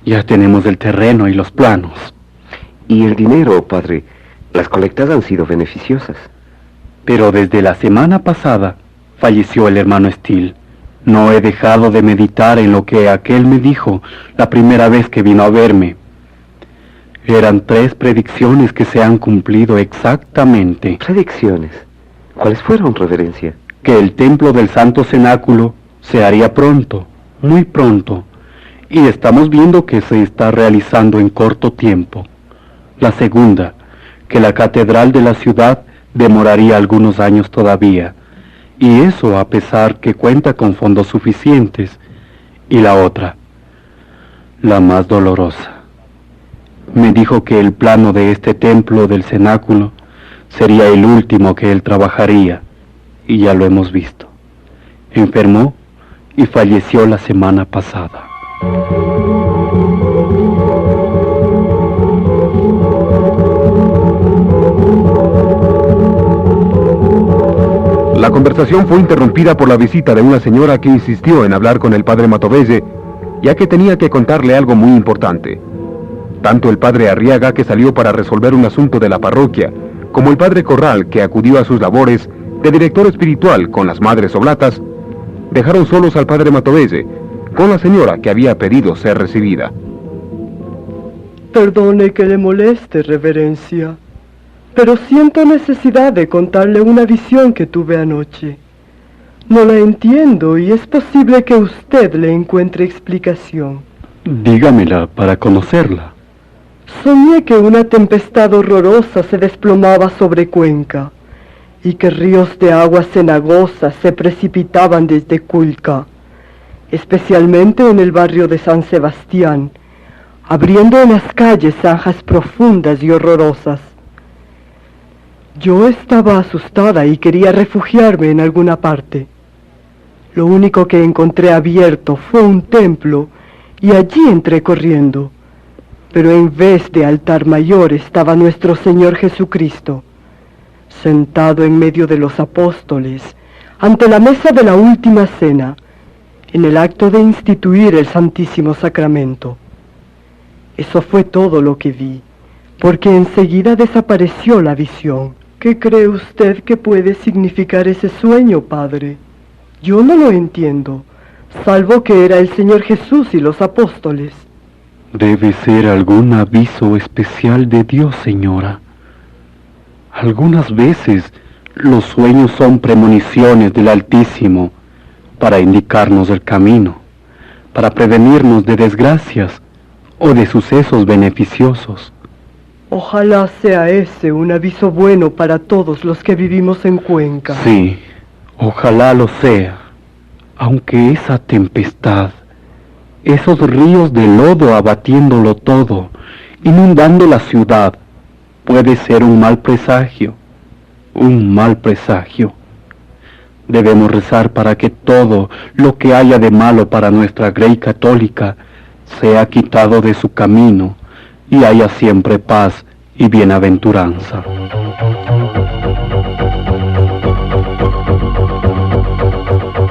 Ya tenemos el terreno y los planos. Y el dinero, padre, las colectas han sido beneficiosas. Pero desde la semana pasada falleció el hermano Steele. No he dejado de meditar en lo que aquel me dijo la primera vez que vino a verme. Eran 3 predicciones que se han cumplido exactamente. ¿Predicciones? ¿Cuáles fueron, reverencia? Que el templo del Santo Cenáculo se haría pronto, muy pronto, y estamos viendo que se está realizando en corto tiempo. La segunda, que la catedral de la ciudad demoraría algunos años todavía, y eso a pesar que cuenta con fondos suficientes. Y la otra, la más dolorosa, me dijo que el plano de este templo del cenáculo sería el último que él trabajaría, y ya lo hemos visto. Enfermó y falleció la semana pasada. La conversación fue interrumpida por la visita de una señora que insistió en hablar con el padre Matovelle, ya que tenía que contarle algo muy importante. Tanto el padre Arriaga, que salió para resolver un asunto de la parroquia, como el padre Corral, que acudió a sus labores de director espiritual con las Madres Oblatas, dejaron solos al padre Matovelle con la señora que había pedido ser recibida. Perdone que le moleste, reverencia, pero siento necesidad de contarle una visión que tuve anoche. No la entiendo y es posible que usted le encuentre explicación. Dígamela para conocerla. Soñé que una tempestad horrorosa se desplomaba sobre Cuenca y que ríos de agua cenagosa se precipitaban desde Culca, especialmente en el barrio de San Sebastián, abriendo en las calles zanjas profundas y horrorosas. Yo estaba asustada y quería refugiarme en alguna parte. Lo único que encontré abierto fue un templo y allí entré corriendo. Pero en vez de altar mayor estaba nuestro Señor Jesucristo, sentado en medio de los apóstoles, ante la mesa de la última cena, en el acto de instituir el Santísimo Sacramento. Eso fue todo lo que vi, porque enseguida desapareció la visión. ¿Qué cree usted que puede significar ese sueño, padre? Yo no lo entiendo, salvo que era el Señor Jesús y los apóstoles. Debe ser algún aviso especial de Dios, señora. Algunas veces los sueños son premoniciones del Altísimo para indicarnos el camino, para prevenirnos de desgracias o de sucesos beneficiosos. Ojalá sea ese un aviso bueno para todos los que vivimos en Cuenca. Sí, ojalá lo sea, aunque esa tempestad, esos ríos de lodo abatiéndolo todo, inundando la ciudad, puede ser un mal presagio, un mal presagio. Debemos rezar para que todo lo que haya de malo para nuestra Grey católica sea quitado de su camino y haya siempre paz y bienaventuranza.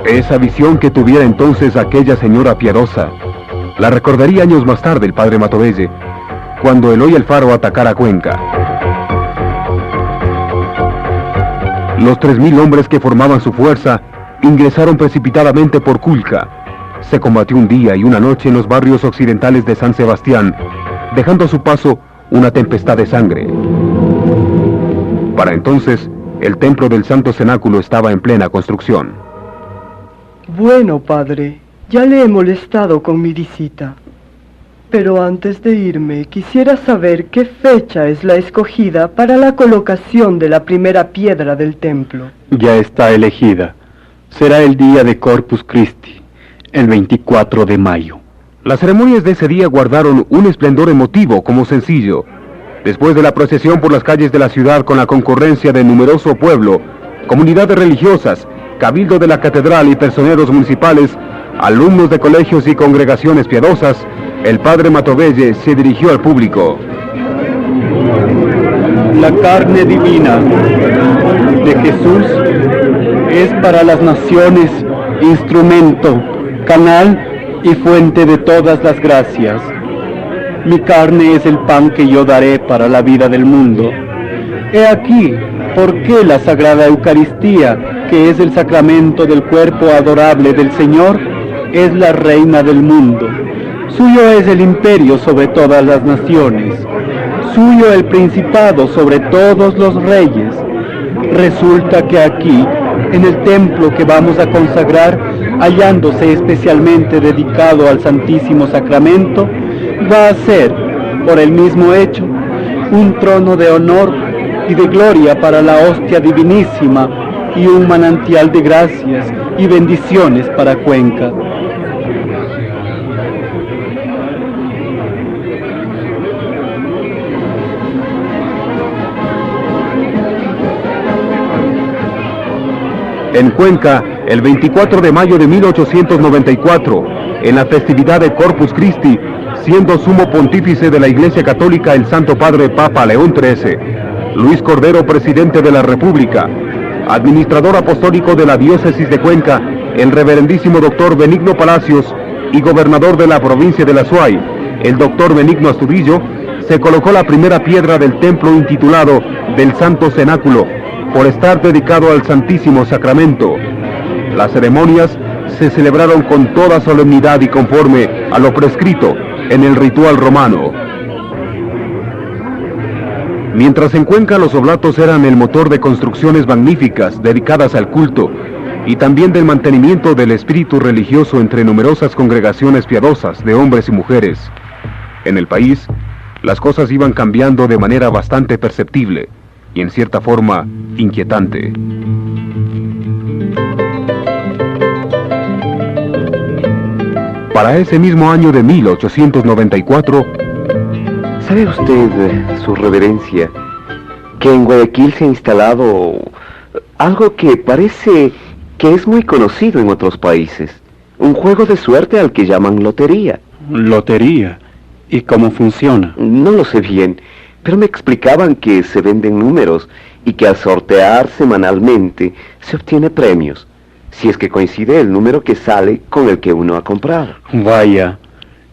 Esa visión que tuviera entonces aquella señora piadosa la recordaría años más tarde el padre Matovelle, cuando Eloy Alfaro atacara Cuenca. Los 3.000 hombres que formaban su fuerza ingresaron precipitadamente por Culca. Se combatió un día y una noche en los barrios occidentales de San Sebastián, dejando a su paso una tempestad de sangre. Para entonces, el templo del Santo Cenáculo estaba en plena construcción. Bueno, padre, ya le he molestado con mi visita. Pero antes de irme, quisiera saber qué fecha es la escogida para la colocación de la primera piedra del templo. Ya está elegida. Será el día de Corpus Christi, el 24 de mayo. Las ceremonias de ese día guardaron un esplendor emotivo como sencillo. Después de la procesión por las calles de la ciudad con la concurrencia de numeroso pueblo, comunidades religiosas, cabildo de la catedral y personeros municipales, alumnos de colegios y congregaciones piadosas, el padre Matovelle se dirigió al público. La carne divina de Jesús es para las naciones instrumento, canal y fuente de todas las gracias. Mi carne es el pan que yo daré para la vida del mundo. He aquí por qué la Sagrada Eucaristía, que es el sacramento del cuerpo adorable del Señor, es la reina del mundo. Suyo es el imperio sobre todas las naciones, suyo el principado sobre todos los reyes. Resulta que aquí, en el templo que vamos a consagrar, hallándose especialmente dedicado al Santísimo Sacramento, va a ser, por el mismo hecho, un trono de honor y de gloria para la hostia divinísima y un manantial de gracias y bendiciones para Cuenca. En Cuenca, el 24 de mayo de 1894, en la festividad de Corpus Christi, siendo sumo pontífice de la Iglesia Católica el Santo Padre Papa León XIII, Luis Cordero, presidente de la República, administrador apostólico de la diócesis de Cuenca, el reverendísimo doctor Benigno Palacios, y gobernador de la provincia de La Suay, el doctor Benigno Astudillo, se colocó la primera piedra del templo intitulado del Santo Cenáculo, por estar dedicado al Santísimo Sacramento. Las ceremonias se celebraron con toda solemnidad y conforme a lo prescrito en el ritual romano. Mientras en Cuenca los oblatos eran el motor de construcciones magníficas dedicadas al culto y también del mantenimiento del espíritu religioso entre numerosas congregaciones piadosas de hombres y mujeres, en el país las cosas iban cambiando de manera bastante perceptible y en cierta forma inquietante. Para ese mismo año de 1894, ¿sabe usted, su reverencia, que en Guayaquil se ha instalado algo que parece que es muy conocido en otros países? Un juego de suerte al que llaman lotería. ¿Lotería? ¿Y cómo funciona? No lo sé bien, pero me explicaban que se venden números y que al sortear semanalmente se obtiene premios, si es que coincide el número que sale con el que uno ha comprado. Vaya,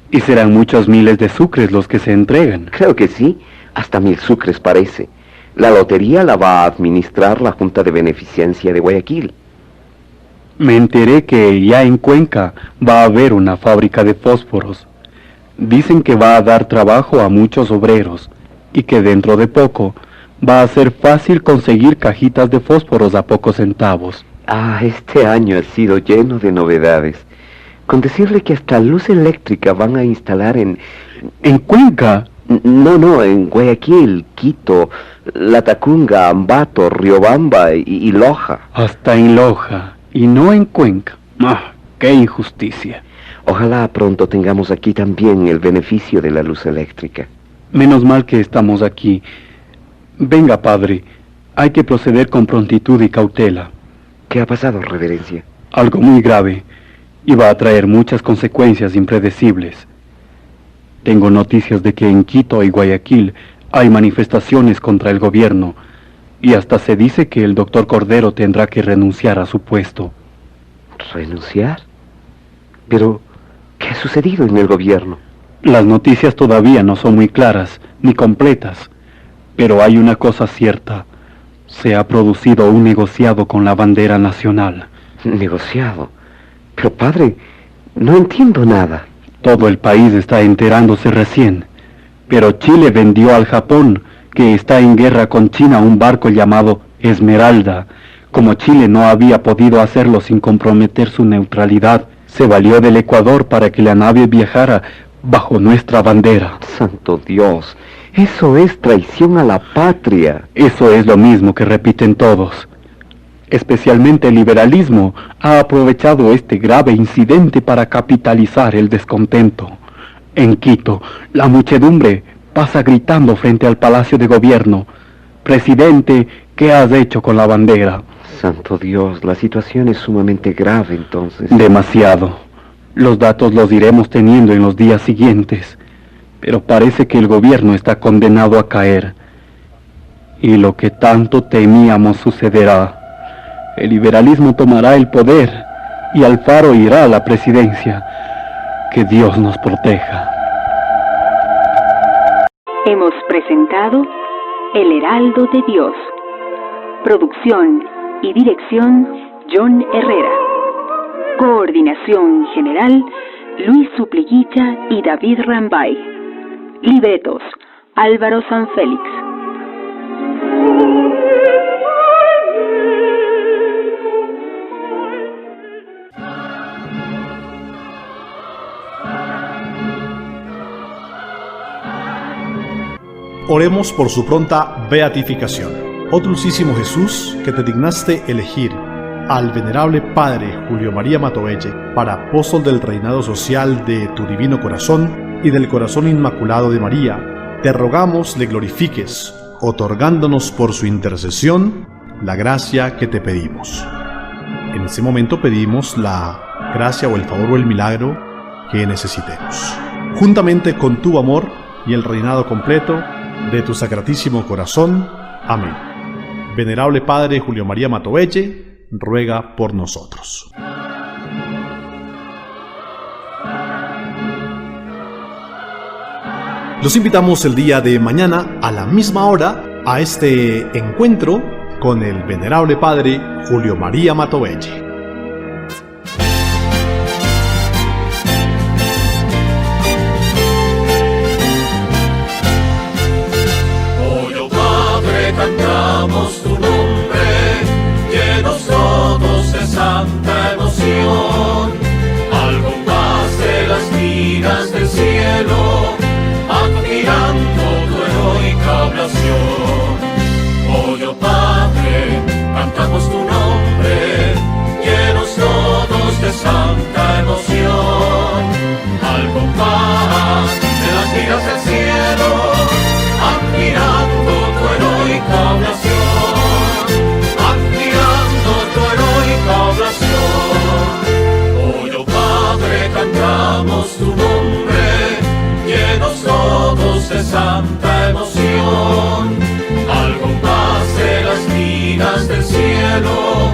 y serán muchos miles de sucres los que se entregan. Creo que sí, hasta 1000 sucres parece. La lotería la va a administrar la Junta de Beneficencia de Guayaquil. Me enteré que ya en Cuenca va a haber una fábrica de fósforos. Dicen que va a dar trabajo a muchos obreros y que dentro de poco va a ser fácil conseguir cajitas de fósforos a pocos centavos. Ah, este año ha sido lleno de novedades. Con decirle que hasta luz eléctrica van a instalar en Cuenca. No, en Guayaquil, Quito, Latacunga, Ambato, Riobamba y Loja. Hasta en Loja, y no en Cuenca. ¡Ah, qué injusticia! Ojalá pronto tengamos aquí también el beneficio de la luz eléctrica. Menos mal que estamos aquí. Venga, padre, hay que proceder con prontitud y cautela. ¿Qué ha pasado, reverencia? Algo muy grave, y va a traer muchas consecuencias impredecibles. Tengo noticias de que en Quito y Guayaquil hay manifestaciones contra el gobierno, y hasta se dice que el doctor Cordero tendrá que renunciar a su puesto. ¿Renunciar? Pero, ¿qué ha sucedido en el gobierno? Las noticias todavía no son muy claras, ni completas, pero hay una cosa cierta. Se ha producido un negociado con la bandera nacional. ¿Negociado? Pero padre, no entiendo nada. Todo el país está enterándose recién, pero Chile vendió al Japón, que está en guerra con China, un barco llamado Esmeralda. Como Chile no había podido hacerlo sin comprometer su neutralidad, se valió del Ecuador para que la nave viajara bajo nuestra bandera. Santo Dios, eso es traición a la patria. Eso es lo mismo que repiten todos. Especialmente el liberalismo ha aprovechado este grave incidente para capitalizar el descontento. En Quito, la muchedumbre pasa gritando frente al Palacio de Gobierno: «Presidente, ¿qué has hecho con la bandera?». Santo Dios, la situación es sumamente grave entonces. Demasiado. Los datos los iremos teniendo en los días siguientes, pero parece que el gobierno está condenado a caer. Y lo que tanto temíamos sucederá. El liberalismo tomará el poder y Alfaro irá a la presidencia. Que Dios nos proteja. Hemos presentado El Heraldo de Dios. Producción y dirección John Herrera. Coordinación general Luis Supliquilla y David Rambay. Libretos Álvaro Sanfélix. Oremos por su pronta beatificación. Oh dulcísimo Jesús, que te dignaste elegir al venerable Padre Julio María Matoelle para apóstol del reinado social de tu divino corazón y del corazón inmaculado de María, te rogamos le glorifiques, otorgándonos por su intercesión la gracia que te pedimos. En ese momento pedimos la gracia o el favor o el milagro que necesitemos. Juntamente con tu amor y el reinado completo de tu sacratísimo corazón. Amén. Venerable Padre Julio María Matovelle, ruega por nosotros. Los invitamos el día de mañana a la misma hora a este encuentro con el Venerable Padre Julio María Matovelle. Cantamos tu nombre, llenos todos de santa emoción, al compás de las liras del cielo, admirando tu heroica oblación. Oh Padre, cantamos tu nombre, llenos todos de santa emoción, al compás de las liras del cielo, admirando tu heroica oblación, admirando tu heroica oblación. Oh Padre, cantamos tu nombre, llenos todos de santa emoción, al compás de las liras del cielo,